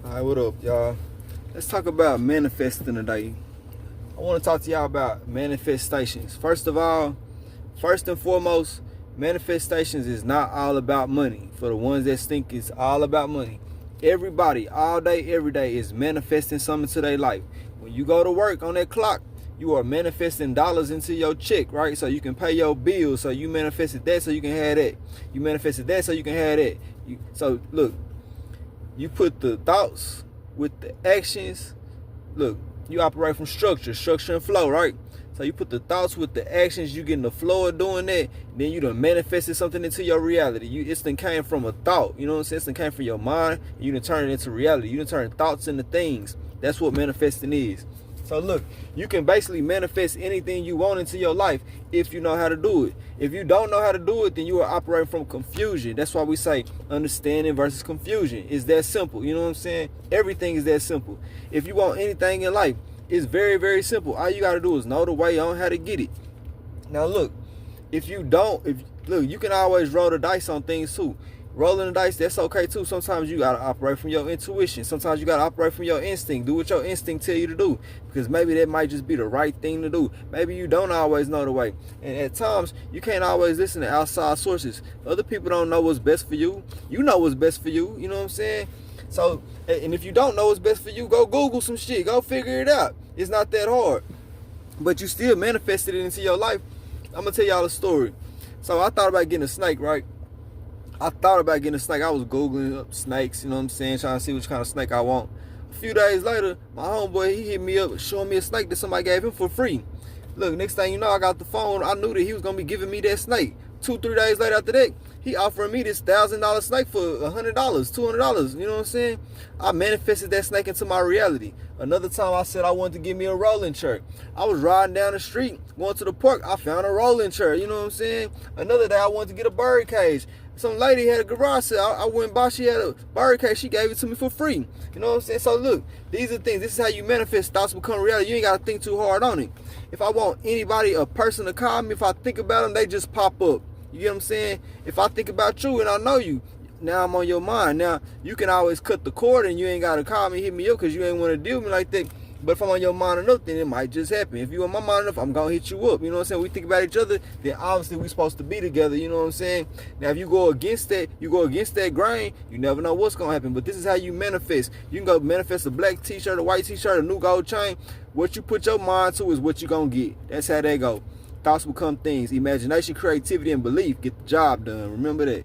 Alright, what up, y'all? Let's talk about manifesting today. I want to talk to y'all about manifestations. First of all, first and foremost, manifestations is not all about money. For the ones that think it's all about money, everybody, all day, every day, is manifesting something to their life. When you go to work on that clock, you are manifesting dollars into your check, right? So you can pay your bills. So you manifested that so you can have that. You manifested that so you can have that. So look, you put the thoughts with the actions. Look, you operate from structure and flow, right? So you put the thoughts with the actions, you get in the flow of doing that, then you done manifested something into your reality. It's done came from a thought, you know what I'm saying? It's done came from your mind, and you done turn it into reality. You done turn thoughts into things. That's what manifesting is. So look, you can basically manifest anything you want into your life if you know how to do it. If you don't know how to do it, then you are operating from confusion. That's why we say understanding versus confusion. It's that simple. You know what I'm saying? Everything is that simple. If you want anything in life, it's very, very simple. All you got to do is know the way on how to get it. Now look, if you can always roll the dice on things too. Rolling the dice, that's okay too. Sometimes you gotta operate from your intuition. Sometimes you gotta operate from your instinct. Do what your instinct tell you to do, because maybe that might just be the right thing to do. Maybe you don't always know the way, and at times you can't always listen to outside sources. Other people don't know what's best for you. You know what's best for you. You know what I'm saying? So, and if you don't know what's best for you, go Google some shit. Go figure it out. It's not that hard. But you still manifested it into your life. I'm gonna tell y'all a story. So I thought about getting a snake, right? I thought about getting a snake. I was Googling up snakes, you know what I'm saying, trying to see which kind of snake I want. A few days later, my homeboy, he hit me up showing me a snake that somebody gave him for free. Look, next thing you know, I got the phone. I knew that he was going to be giving me that snake. 2-3 days later after that, he offered me this $1,000 snake for $100, $200. You know what I'm saying? I manifested that snake into my reality. Another time I said I wanted to give me a rolling chair. I was riding down the street, going to the park. I found a rolling chair. You know what I'm saying? Another day I wanted to get a bird cage. Some lady had a garage sale. I went and bought, she had a bird cage. She gave it to me for free. You know what I'm saying? So look, these are things. This is how you manifest. Thoughts become reality. You ain't got to think too hard on it. If I want anybody, a person to call me, if I think about them, they just pop up. You get what I'm saying? If I think about you and I know you, now I'm on your mind. Now, you can always cut the cord and you ain't got to call me, hit me up, because you ain't want to deal with me like that. But if I'm on your mind enough, then it might just happen. If you on my mind enough, I'm going to hit you up. You know what I'm saying? We think about each other, then obviously we supposed to be together. You know what I'm saying? Now, if you go against that grain, you never know what's going to happen. But this is how you manifest. You can go manifest a black t-shirt, a white t-shirt, a new gold chain. What you put your mind to is what you going to get. That's how they go. Thoughts become things. Imagination, creativity, and belief get the job done. Remember that.